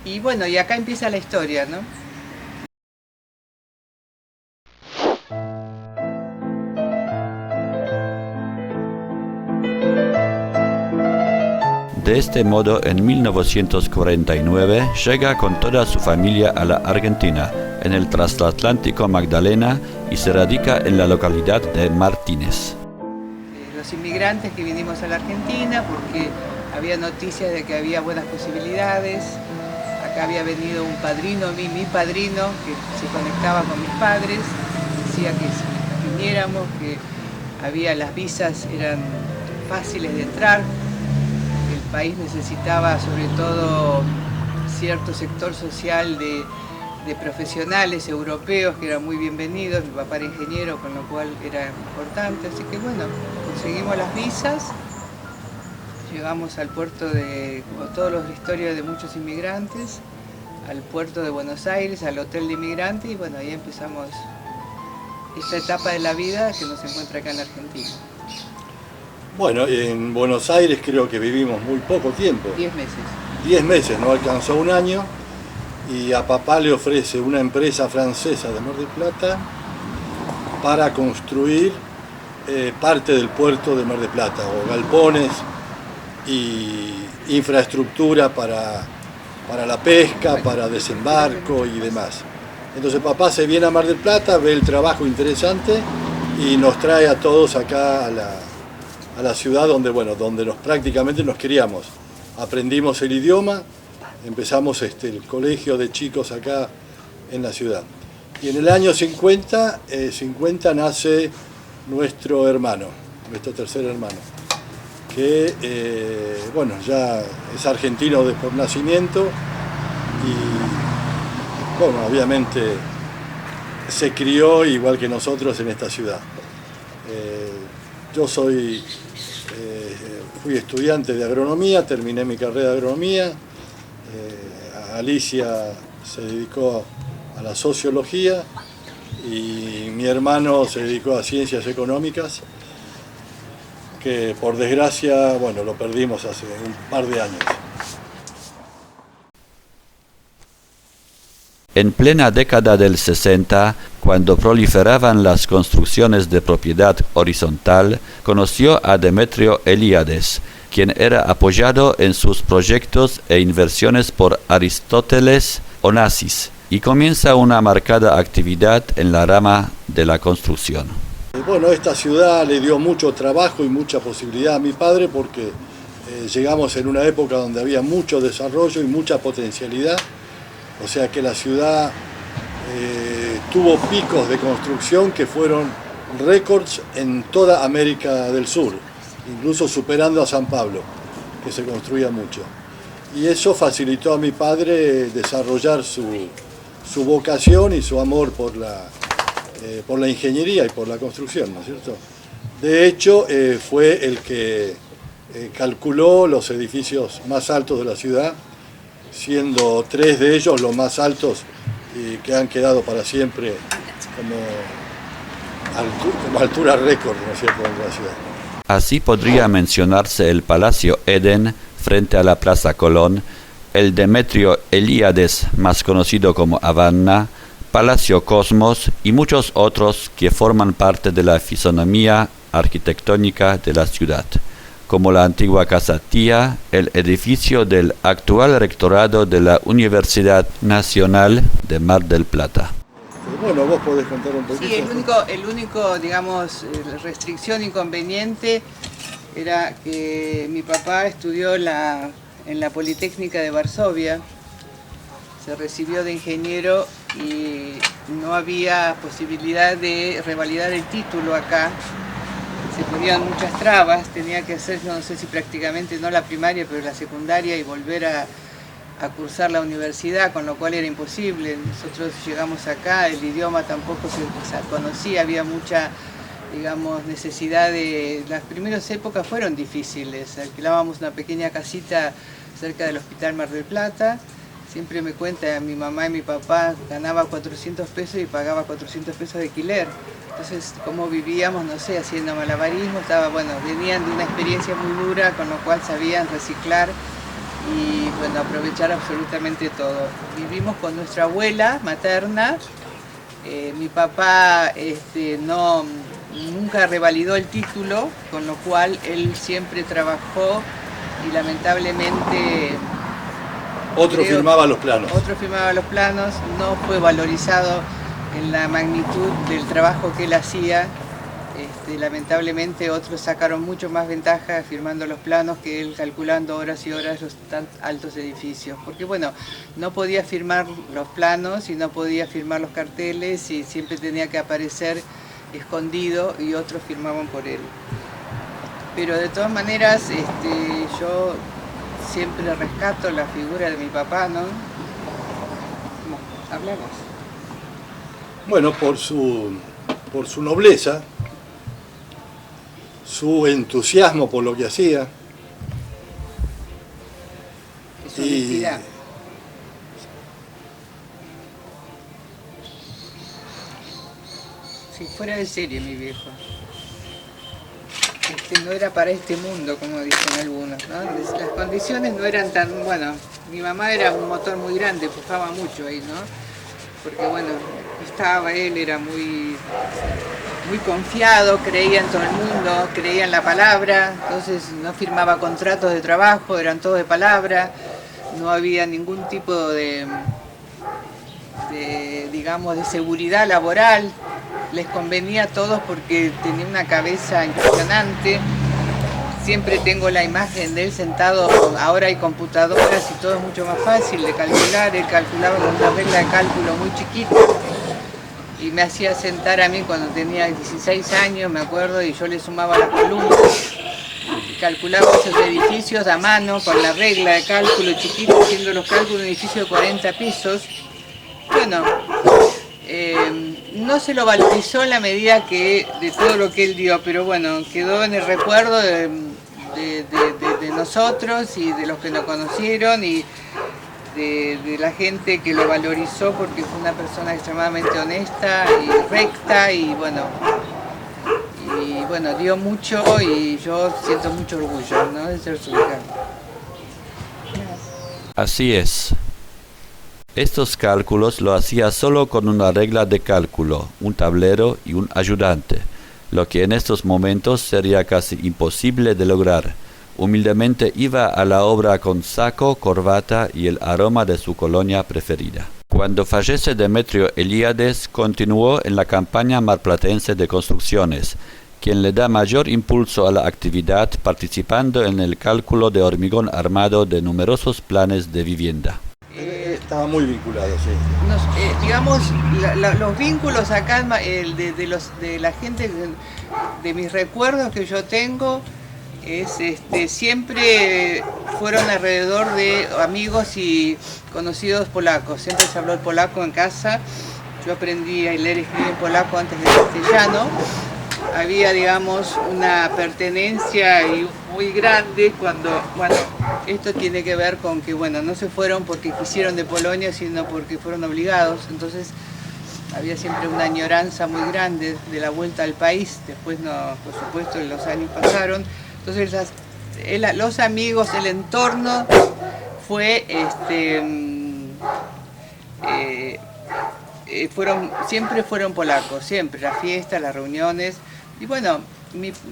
Y bueno, y acá empieza la historia, ¿no? De este modo, en 1949 llega con toda su familia a la Argentina, en el transatlántico Magdalena, y se radica en la localidad de Martínez. Los inmigrantes que vinimos a la Argentina porque había noticias de que había buenas posibilidades. Acá había venido un padrino, mi padrino, que se conectaba con mis padres, decía que viniéramos, que las visas eran fáciles de entrar. El país necesitaba sobre todo cierto sector social de profesionales europeos que eran muy bienvenidos. Mi papá era ingeniero, con lo cual era importante. Así que bueno, conseguimos las visas, llegamos al puerto de, como todos los historias de muchos inmigrantes, al puerto de Buenos Aires, al hotel de inmigrantes, y bueno, ahí empezamos esta etapa de la vida que nos encuentra acá en Argentina. Bueno, en Buenos Aires creo que vivimos muy poco tiempo. 10 meses. 10 meses, no alcanzó un año, y a papá le ofrece una empresa francesa de Mar del Plata para construir parte del puerto de Mar del Plata, o galpones y infraestructura para la pesca, para desembarco y demás. Entonces papá se viene a Mar del Plata, ve el trabajo interesante y nos trae a todos acá a la ciudad donde prácticamente nos criamos. Aprendimos el idioma, empezamos el colegio de chicos acá en la ciudad. Y en el año 50 nace nuestro hermano, nuestro tercer hermano, que ya es argentino por nacimiento y obviamente se crió igual que nosotros en esta ciudad. Yo fui estudiante de agronomía, terminé mi carrera de agronomía. Alicia se dedicó a la sociología y mi hermano se dedicó a ciencias económicas, que por desgracia, lo perdimos hace un par de años. En plena década del 60, cuando proliferaban las construcciones de propiedad horizontal, conoció a Demetrio Eliades, quien era apoyado en sus proyectos e inversiones por Aristóteles Onassis, y comienza una marcada actividad en la rama de la construcción. Esta ciudad le dio mucho trabajo y mucha posibilidad a mi padre porque llegamos en una época donde había mucho desarrollo y mucha potencialidad. O sea que la ciudad tuvo picos de construcción que fueron récords en toda América del Sur, incluso superando a San Pablo, que se construía mucho. Y eso facilitó a mi padre desarrollar su vocación y su amor por la ingeniería y por la construcción, ¿no es cierto? De hecho, fue el que calculó los edificios más altos de la ciudad, siendo 3 de ellos los más altos y que han quedado para siempre como altura récord, ¿no es cierto?, en la ciudad. Así podría mencionarse el Palacio Eden frente a la Plaza Colón, el Demetrio Eliades, más conocido como Havana, Palacio Cosmos y muchos otros que forman parte de la fisonomía arquitectónica de la ciudad, como la antigua Casa Tía, el edificio del actual rectorado de la Universidad Nacional de Mar del Plata. Vos podés contar un poquito. Sí, el único, digamos, restricción, inconveniente, era que mi papá estudió en la Politécnica de Varsovia, se recibió de ingeniero y no había posibilidad de revalidar el título acá. Se ponían muchas trabas, tenía que hacer, no sé si prácticamente no la primaria, pero la secundaria y volver a cursar la universidad, con lo cual era imposible. Nosotros llegamos acá, el idioma tampoco se conocía, había mucha, digamos, necesidad de... Las primeras épocas fueron difíciles, alquilábamos una pequeña casita cerca del Hospital Mar del Plata. Siempre me cuenta mi mamá y mi papá, ganaba 400 pesos y pagaba 400 pesos de alquiler. Entonces, ¿cómo vivíamos? No sé, haciendo malabarismo. Venían de una experiencia muy dura, con lo cual sabían reciclar y bueno, aprovechar absolutamente todo. Vivimos con nuestra abuela materna. Mi papá nunca revalidó el título, con lo cual él siempre trabajó y lamentablemente... Otro firmaba los planos. Otro firmaba los planos, no fue valorizado en la magnitud del trabajo que él hacía. Lamentablemente otros sacaron mucho más ventaja firmando los planos que él calculando horas y horas los tan altos edificios. Porque bueno, no podía firmar los planos y no podía firmar los carteles y siempre tenía que aparecer escondido y otros firmaban por él. Pero de todas maneras yo siempre rescato la figura de mi papá, ¿no? Hablamos. Bueno, por su nobleza, su entusiasmo por lo que hacía. Es su honestidad. Si fuera de serie, mi viejo. No era para este mundo, como dicen algunos, ¿no? Las condiciones no eran tan... Bueno, mi mamá era un motor muy grande, empujaba mucho ahí, ¿no? Porque bueno, él era muy confiado, creía en todo el mundo, creía en la palabra, entonces no firmaba contratos de trabajo, eran todos de palabra, no había ningún tipo de digamos, de seguridad laboral, les convenía a todos porque tenía una cabeza impresionante. Siempre tengo la imagen de él sentado, ahora hay computadoras y todo es mucho más fácil de calcular, él calculaba con una regla de cálculo muy chiquita y me hacía sentar a mí cuando tenía 16 años, me acuerdo, y yo le sumaba las columnas y calculaba esos edificios a mano con la regla de cálculo chiquita, haciendo los cálculos de un edificio de 40 pisos. Bueno, no se lo valorizó en la medida de todo lo que él dio, pero bueno, quedó en el recuerdo de nosotros y de los que lo conocieron y de la gente que lo valorizó porque fue una persona extremadamente honesta y recta y bueno, dio mucho y yo siento mucho orgullo, ¿no?, de ser su hija. Así es. Estos cálculos lo hacía solo con una regla de cálculo, un tablero y un ayudante, lo que en estos momentos sería casi imposible de lograr. Humildemente iba a la obra con saco, corbata y el aroma de su colonia preferida. Cuando fallece Demetrio Eliades, continuó en la campaña marplatense de construcciones, quien le da mayor impulso a la actividad participando en el cálculo de hormigón armado de numerosos planes de vivienda. Estaba muy vinculado, sí. Digamos, los vínculos acá de la gente, de mis recuerdos que yo tengo, siempre fueron alrededor de amigos y conocidos polacos. Siempre se habló el polaco en casa. Yo aprendí a leer y escribir en polaco antes del castellano. Había, digamos, una pertenencia muy grande cuando, bueno, esto tiene que ver con que, bueno, no se fueron porque quisieron de Polonia, sino porque fueron obligados. Entonces había siempre una añoranza muy grande de la vuelta al país. Después, no, por supuesto, los años pasaron. Entonces los amigos, el entorno fue, siempre fueron polacos, siempre, las fiestas, las reuniones. Y bueno,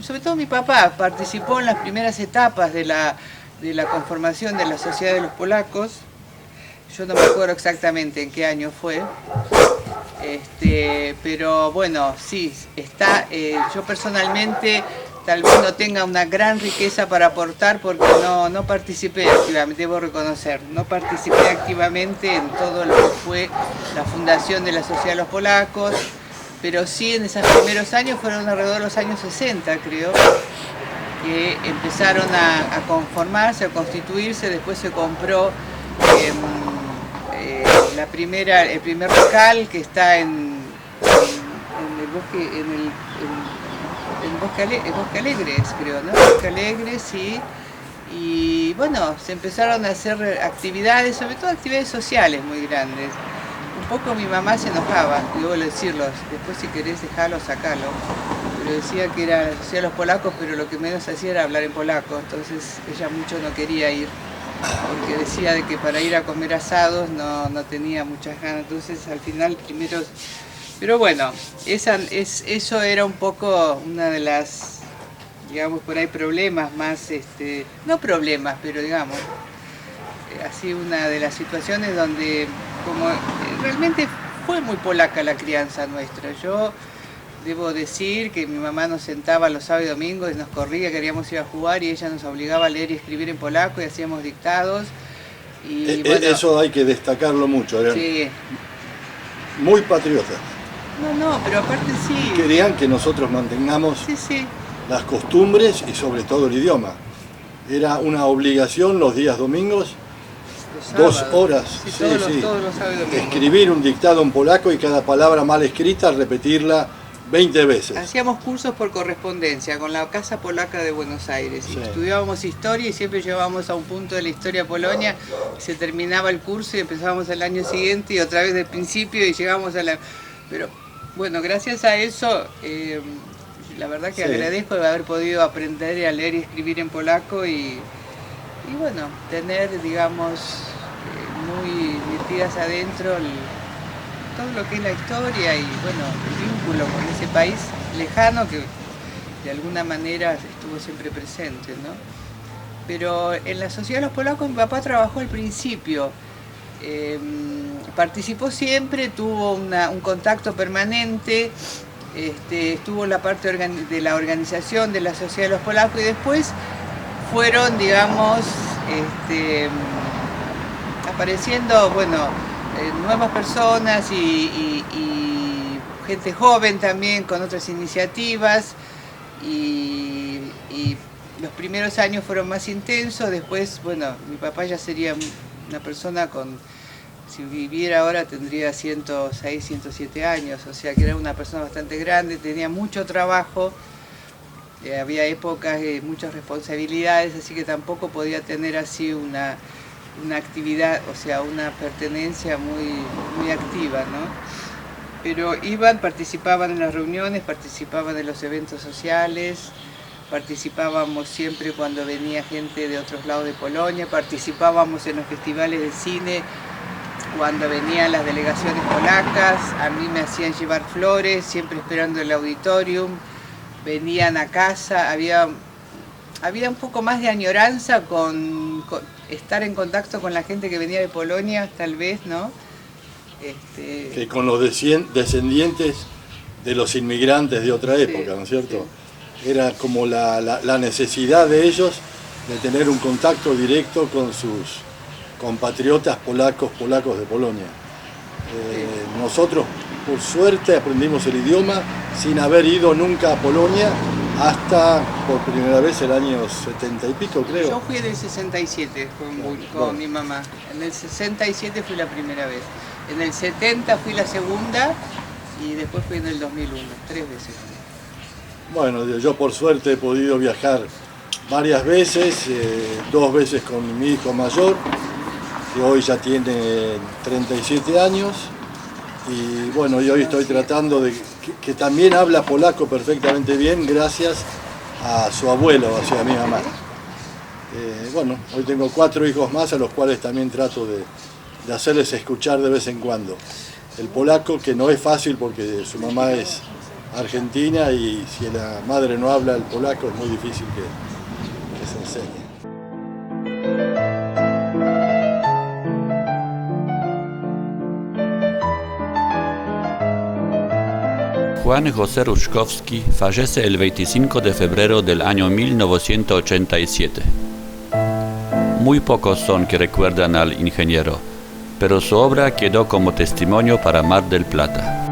sobre todo mi papá participó en las primeras etapas de la conformación de la Sociedad de los Polacos. Yo no me acuerdo exactamente en qué año fue, pero bueno, sí, yo personalmente tal vez no tenga una gran riqueza para aportar porque no participé activamente, debo reconocer, no participé activamente en todo lo que fue la fundación de la Sociedad de los Polacos, pero sí en esos primeros años, fueron alrededor de los años 60 creo, que empezaron a conformarse, a constituirse. Después se compró el primer local que está en Bosque Alegre, creo, ¿no? Bosque Alegre, sí. Y bueno, se empezaron a hacer actividades, sobre todo actividades sociales muy grandes. Un poco mi mamá se enojaba, debo decirlo, después si querés dejarlo, sacalo. Pero decía que era la Sociedad de los Polacos, pero lo que menos hacía era hablar en polaco, entonces ella mucho no quería ir. porque decía de que para ir a comer asados no tenía muchas ganas, entonces al final primero... Pero bueno, eso era un poco una de las, digamos, por ahí problemas más, no problemas, pero digamos, así una de las situaciones donde como realmente fue muy polaca la crianza nuestra. Yo debo decir que mi mamá nos sentaba los sábados y domingos y nos corría, queríamos ir a jugar y ella nos obligaba a leer y escribir en polaco y hacíamos dictados. Y bueno, eso hay que destacarlo mucho, eran sí. Muy patriotas. No, pero aparte sí. Querían que nosotros mantengamos Sí. las costumbres y sobre todo el idioma. Era una obligación los días domingos, 2 horas, todos los sábados y domingos. Escribir un dictado en polaco y cada palabra mal escrita repetirla 20 veces. Hacíamos cursos por correspondencia con la Casa Polaca de Buenos Aires. Sí. Estudiábamos historia y siempre llevábamos a un punto de la historia Polonia. Se terminaba el curso y empezábamos el año siguiente y otra vez del principio y llegábamos a la... Pero bueno, gracias a eso, la verdad que agradezco de haber podido aprender a leer y escribir en polaco y bueno, tener, digamos, muy metidas adentro todo lo que es la historia y bueno, el vínculo con ese país lejano que de alguna manera estuvo siempre presente, ¿no? Pero en la Sociedad de los Polacos mi papá trabajó al principio, participó siempre, tuvo un contacto permanente, estuvo en la parte de la organización de la Sociedad de los Polacos y después fueron, digamos, apareciendo, bueno, nuevas personas y gente joven también con otras iniciativas y los primeros años fueron más intensos, después, bueno, mi papá ya sería una persona si viviera ahora tendría 106, 107 años, o sea que era una persona bastante grande, tenía mucho trabajo, había épocas de muchas responsabilidades, así que tampoco podía tener así una actividad, o sea, una pertenencia muy activa, ¿no? Pero participaban en las reuniones, participaban en los eventos sociales, participábamos siempre cuando venía gente de otros lados de Polonia, participábamos en los festivales de cine cuando venían las delegaciones polacas, a mí me hacían llevar flores, siempre esperando el auditorium, venían a casa, había un poco más de añoranza con estar en contacto con la gente que venía de Polonia, tal vez, ¿no? Que con los descendientes de los inmigrantes de otra época, ¿no es cierto? Sí. Era como la necesidad de ellos de tener un contacto directo con sus compatriotas polacos de Polonia. Nosotros, por suerte, aprendimos el idioma sin haber ido nunca a Polonia hasta por primera vez el año 70 y pico, creo. Yo fui en el 67 con mi mamá. En el 67 fui la primera vez. En el 70 fui la segunda y después fui en el 2001, 3 veces. Bueno, yo por suerte he podido viajar varias veces, 2 veces con mi hijo mayor, que hoy ya tiene 37 años. Y bueno, yo hoy estoy tratando de que también habla polaco perfectamente bien gracias a su abuelo, o sea, a mi mamá. Bueno, hoy tengo 4 hijos más a los cuales también trato de hacerles escuchar de vez en cuando el polaco, que no es fácil porque su mamá es argentina y si la madre no habla el polaco es muy difícil que se enseñe. Juan José Ruszkowski fallece el 25 de febrero del año 1987. Muy pocos son que recuerdan al ingeniero, pero su obra quedó como testimonio para Mar del Plata.